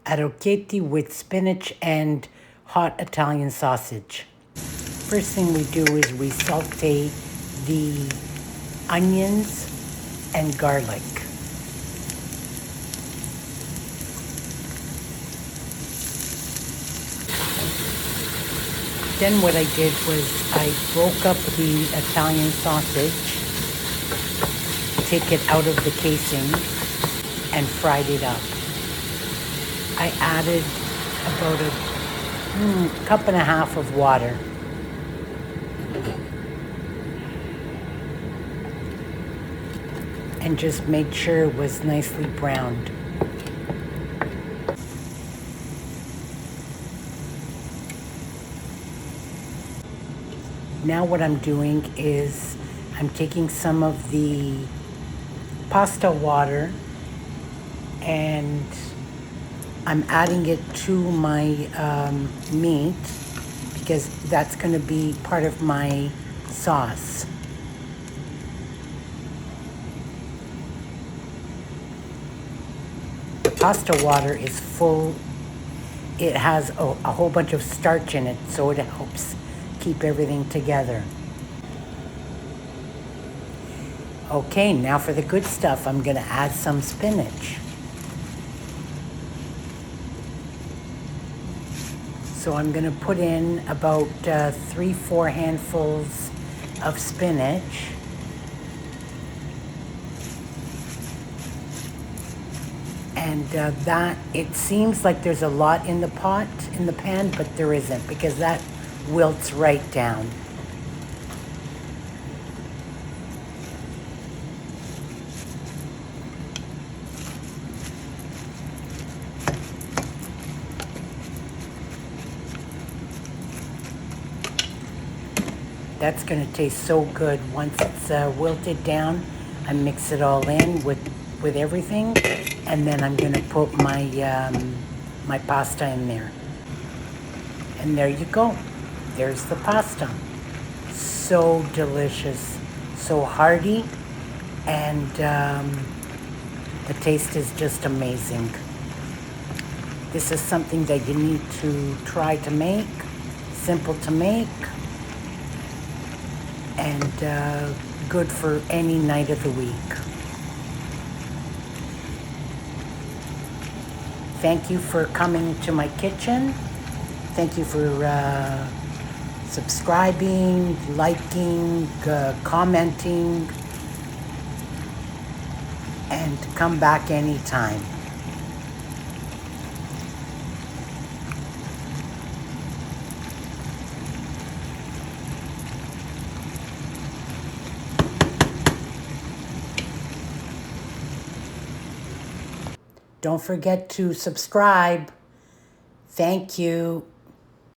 Orecchiette with spinach and hot Italian sausage. First thing we do is we saute the onions and garlic. Then what I did was I broke up the Italian sausage, take it out of the casing, and fried it up. I added about a cup and a half of water. And just made sure it was nicely browned. Now what I'm doing is I'm taking some of the pasta water and I'm adding it to my meat because that's going to be part of my sauce. The pasta water is full. It has a whole bunch of starch in it, so it helps keep everything together. Okay, now for the good stuff, I'm gonna add some spinach. So I'm gonna put in about 3-4 handfuls of spinach. And that, it seems like there's a lot in the pot, in the pan, but there isn't because that wilts right down. That's going to taste so good once it's wilted down. I mix it all in with everything, and then I'm going to put my my pasta in there. And there you go. There's the pasta. So delicious, so hearty, and the taste is just amazing. This is something that you need to try to make. Simple to make, and good for any night of the week. Thank you for coming to my kitchen. Thank you for subscribing, liking, commenting, and come back anytime. Don't forget to subscribe. Thank you.